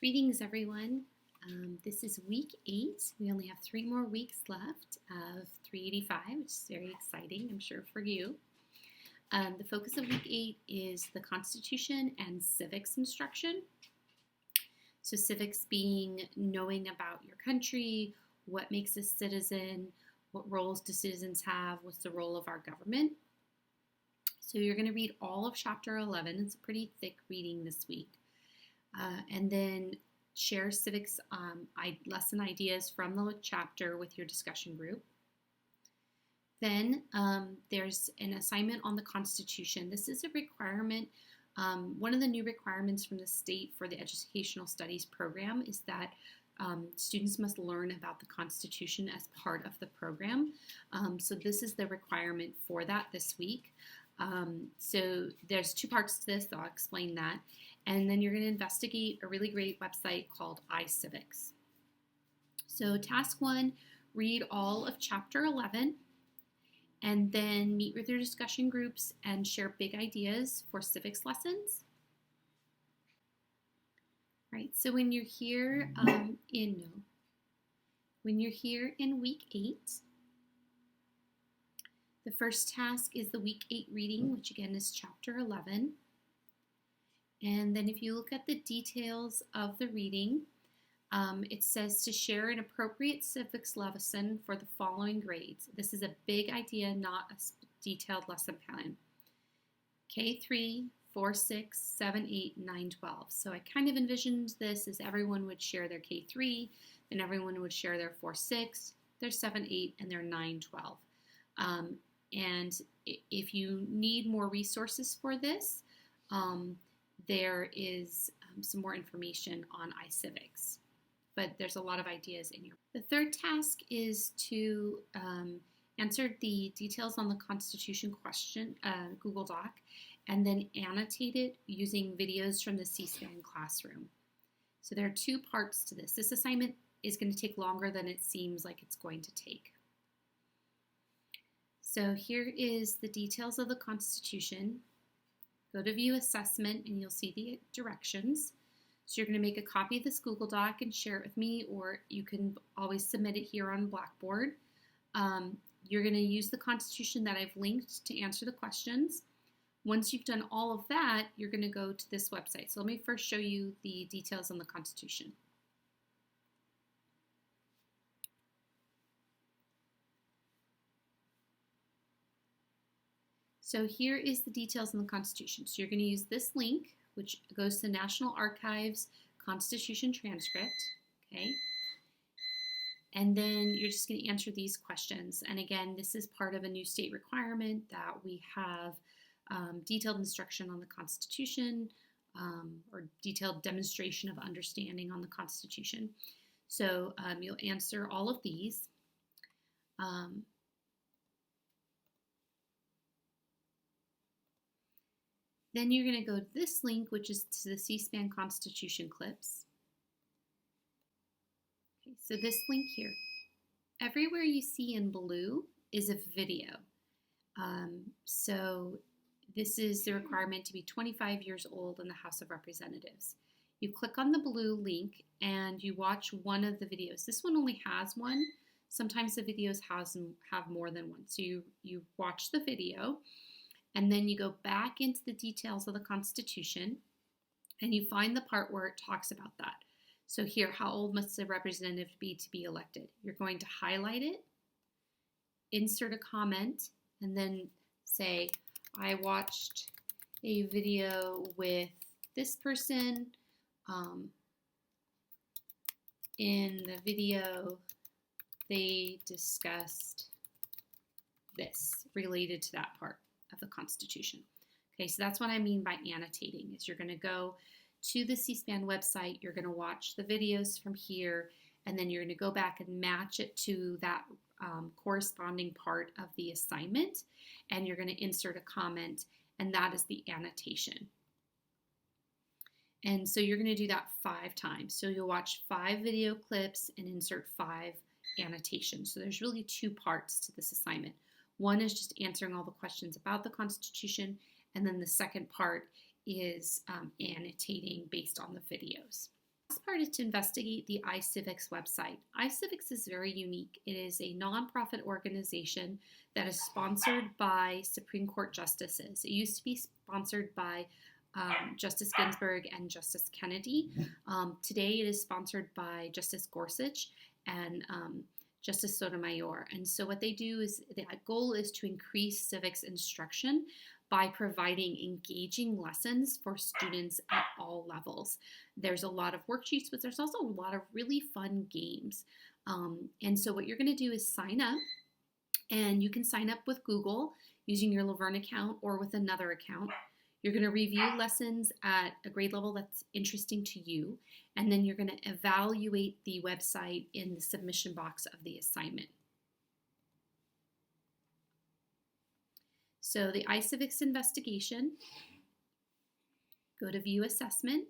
Greetings, everyone. This is week 8. We only have 3 more weeks left of 385, which is very exciting, I'm sure, for you. The focus of week 8 is the Constitution and civics instruction. So civics being knowing about your country, what makes a citizen, what roles do citizens have, what's the role of our government. So you're going to read all of chapter 11. It's a pretty thick reading this week. And then share civics lesson ideas from the chapter with your discussion group. Then there's an assignment on the Constitution. This is a requirement. One of the new requirements from the state for the Educational Studies program is that students must learn about the Constitution as part of the program. So this is the requirement for that this week. So there's 2 parts to this, so I'll explain that. And then you're going to investigate a really great website called iCivics. So task 1, read all of chapter 11, and then meet with your discussion groups and share big ideas for civics lessons. Right, so when you're here in week 8, the first task is the week 8 reading, which again is chapter 11. And then if you look at the details of the reading, it says to share an appropriate civics lesson for the following grades. This is a big idea, not a detailed lesson plan. K3, 4, 6, 7, 8, 9, 12. So I kind of envisioned this as everyone would share their K3, then everyone would share their 4, 6, their 7, 8, and their 9, 12. And if you need more resources for this, there is some more information on iCivics, but there's a lot of ideas in here. The third task is to answer the details on the Constitution question, Google Doc, and then annotate it using videos from the C-SPAN classroom. So there are 2 parts to this. This assignment is going to take longer than it seems like it's going to take. So here is the details of the Constitution. Go to View Assessment and you'll see the directions. So you're going to make a copy of this Google Doc and share it with me, or you can always submit it here on Blackboard. You're going to use the Constitution that I've linked to answer the questions. Once you've done all of that, you're going to go to this website. So let me first show you the details on the Constitution. So here is the details on the Constitution. So you're going to use this link, which goes to the National Archives Constitution Transcript, okay? And then you're just going to answer these questions. And again, this is part of a new state requirement that we have detailed instruction on the Constitution or detailed demonstration of understanding on the Constitution. So you'll answer all of these. Then you're going to go to this link, which is to the C-SPAN Constitution clips. Okay, so this link here. Everywhere you see in blue is a video. So this is the requirement to be 25 years old in the House of Representatives. You click on the blue link and you watch one of the videos. This one only has one. Sometimes the videos have more than one. So you watch the video. And then you go back into the details of the Constitution and you find the part where it talks about that. So here, how old must a representative be to be elected? You're going to highlight it, insert a comment, and then say, I watched a video with this person. In the video, they discussed this related to that part of the Constitution. Okay, so that's what I mean by annotating, is you're going to go to the C-SPAN website, you're going to watch the videos from here, and then you're going to go back and match it to that corresponding part of the assignment, and you're going to insert a comment, and that is the annotation. And so you're going to do that 5 times. So you'll watch 5 video clips and insert 5 annotations. So there's really 2 parts to this assignment. One is just answering all the questions about the Constitution, and then the second part is annotating based on the videos. The last part part is to investigate the iCivics website. iCivics is very unique. It is a nonprofit organization that is sponsored by Supreme Court justices. It used to be sponsored by Justice Ginsburg and Justice Kennedy. Today it is sponsored by Justice Gorsuch and Justice Sotomayor. And so what they do is, the goal is to increase civics instruction by providing engaging lessons for students at all levels. There's a lot of worksheets, but there's also a lot of really fun games. And so what you're going to do is sign up, and you can sign up with Google using your Laverne account or with another account. You're going to review lessons at a grade level that's interesting to you, and then you're going to evaluate the website in the submission box of the assignment. So the iCivics investigation, go to View Assessment.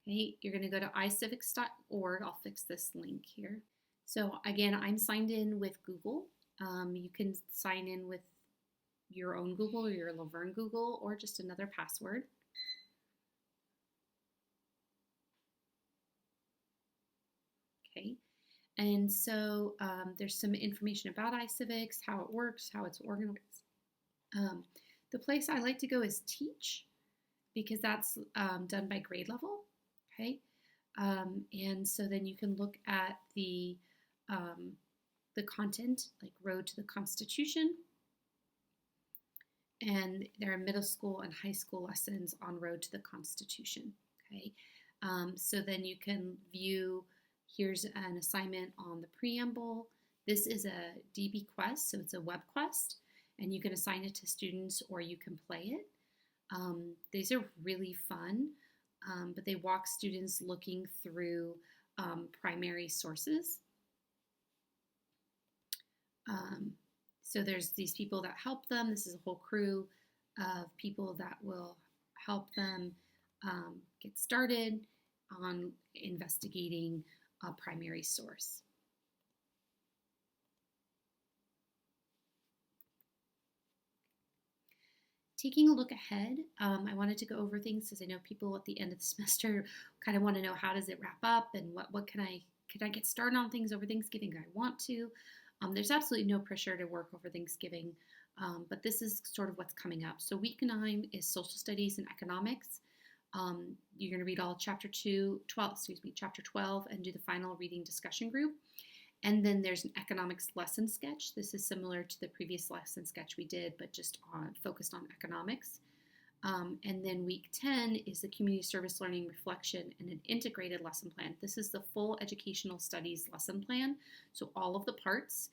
Okay, you're going to go to icivics.org. I'll fix this link here. So again, I'm signed in with Google. You can sign in with your own Google or your Laverne Google or just another password. Okay, and so there's some information about iCivics, how it works, how it's organized. The place I like to go is Teach, because that's done by grade level. Okay, and so then you can look at the content, like Road to the Constitution. And there are middle school and high school lessons on Road to the Constitution. Okay, so then you can view, here's an assignment on the preamble. This is a DB quest, so it's a web quest, and you can assign it to students or you can play it. These are really fun, but they walk students looking through primary sources. So there's these people that help them. This is a whole crew of people that will help them get started on investigating a primary source. Taking a look ahead, I wanted to go over things because I know people at the end of the semester kind of want to know, how does it wrap up and what can I get started on things over Thanksgiving? I want to. There's absolutely no pressure to work over Thanksgiving, but this is sort of what's coming up. So week 9 is social studies and economics. You're going to read all chapter 12 and do the final reading discussion group. And then there's an economics lesson sketch. This is similar to the previous lesson sketch we did, but just focused on economics. And then week 10 is the community service learning reflection and an integrated lesson plan. This is the full educational studies lesson plan, so all of the parts.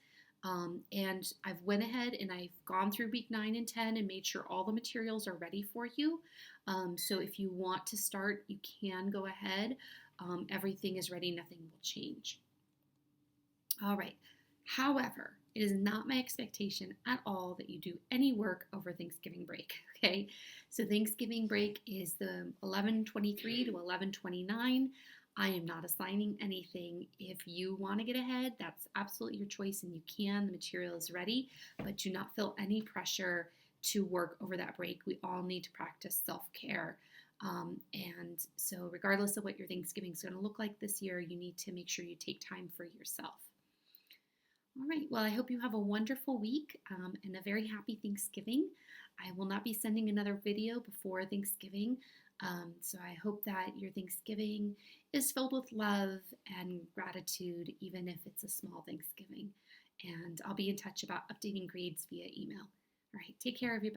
And I've went ahead and I've gone through week 9 and 10 and made sure all the materials are ready for you. So if you want to start, you can go ahead. Everything is ready, nothing will change. All right. However, it is not my expectation at all that you do any work over Thanksgiving break, okay? So Thanksgiving break is the 11/23 to 11/29. I am not assigning anything. If you want to get ahead, that's absolutely your choice and you can. The material is ready, but do not feel any pressure to work over that break. We all need to practice self-care. And so regardless of what your Thanksgiving is going to look like this year, you need to make sure you take time for yourself. All right, well, I hope you have a wonderful week and a very happy Thanksgiving. I will not be sending another video before Thanksgiving, so I hope that your Thanksgiving is filled with love and gratitude, even if it's a small Thanksgiving. And I'll be in touch about updating grades via email. All right, take care, everybody.